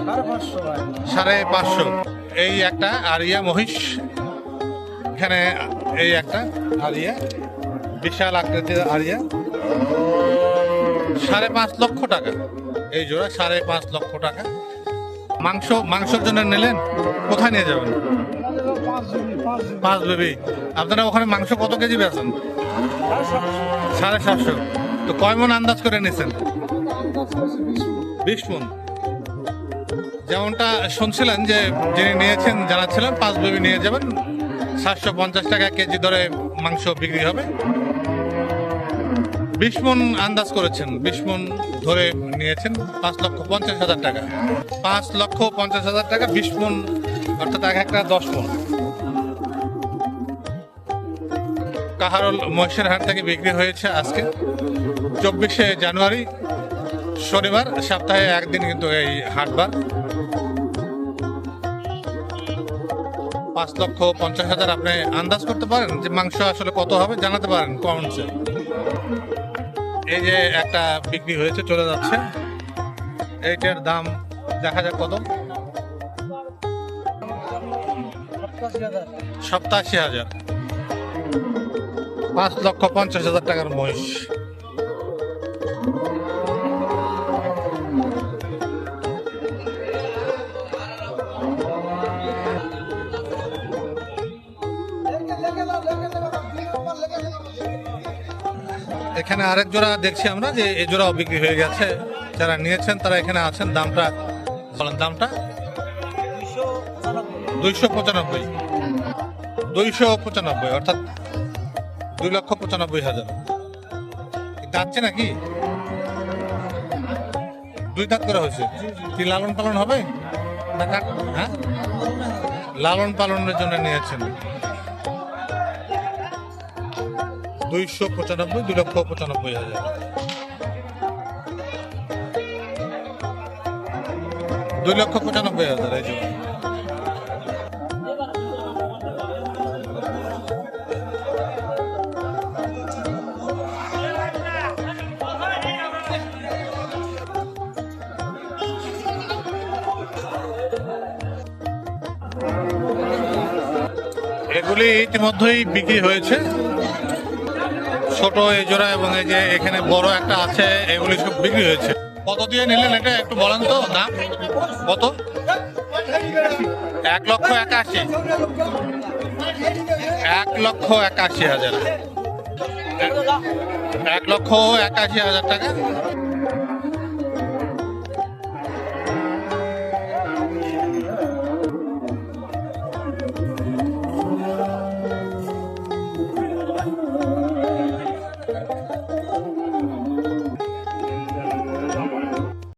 550। এই একটা আরিয়া মহিষ, এখানে এই একটা আরিয়া, বিশাল আকৃতির আরিয়া, 5.5 লক্ষ টাকা এই জোড়া, 5.5 লক্ষ টাকা। মাংসের জন্য নিলেন, কোথায় নিয়ে যাবেন? 5 বেবি। আপনারা ওখানে মাংস কত কেজি বেচেন? 750। তো কয় মন আন্দাজ করে নিছেন? 20 মন। যেমনটা শুনছিলেন যে যিনি নিয়েছেন জানাচ্ছিলেন 5 বেবি নিয়ে যাবেন, 750 টাকা কেজি দরে মাংস বিক্রি হবে। 20 মন আন্দাজ করেছেন, 20 মন ধরে নিয়েছেন, 5,50,000 টাকা। 5,50,000 টাকা 20 মন, অর্থাৎ এক একটা 10 মন। কাহারোল মহিষের হাট থেকে বিক্রি হয়েছে আজকে 24শে জানুয়ারি, শনিবার, সপ্তাহে একদিন কিন্তু এই হাটবার। 5,50,000 আপনি আন্দাজ করতে পারেন যে মাংস আসলে কত হবে, জানাতে পারেন কমেন্টসে। এই যে একটা বিক্রি হয়েছে, চলে যাচ্ছে, এইটার দাম দেখা যাক কত। 87,000। 5,50,000 টাকার মহিষ। এখানে আরেক জোড়া দেখছি আমরা যে এই জোড়াও বিক্রি হয়ে গেছে, যারা নিয়েছেন তারা এখানে আছেন। দামটা বলেন। দামটা 295। 295 অর্থাৎ 2,95,000। যাচ্ছে নাকি? 2 দাঁত করা হয়েছে। কি লালন পালন হবে না? হ্যাঁ, লালন পালনের জন্য নিয়েছেন। 295, 2,95,000। $2,95,000 এই জন্য। এগুলি ইতিমধ্যেই বিক্রি হয়েছে, ছোট এই জোড়া এবং এই যে এখানে বড় একটা আছে, এগুলি সব বিক্রি হয়েছে। কত দিয়ে নিলেন এটা একটু বলেন তো, দাম কত? 1,81,000। 1,81,000। 1,81,000 টাকা।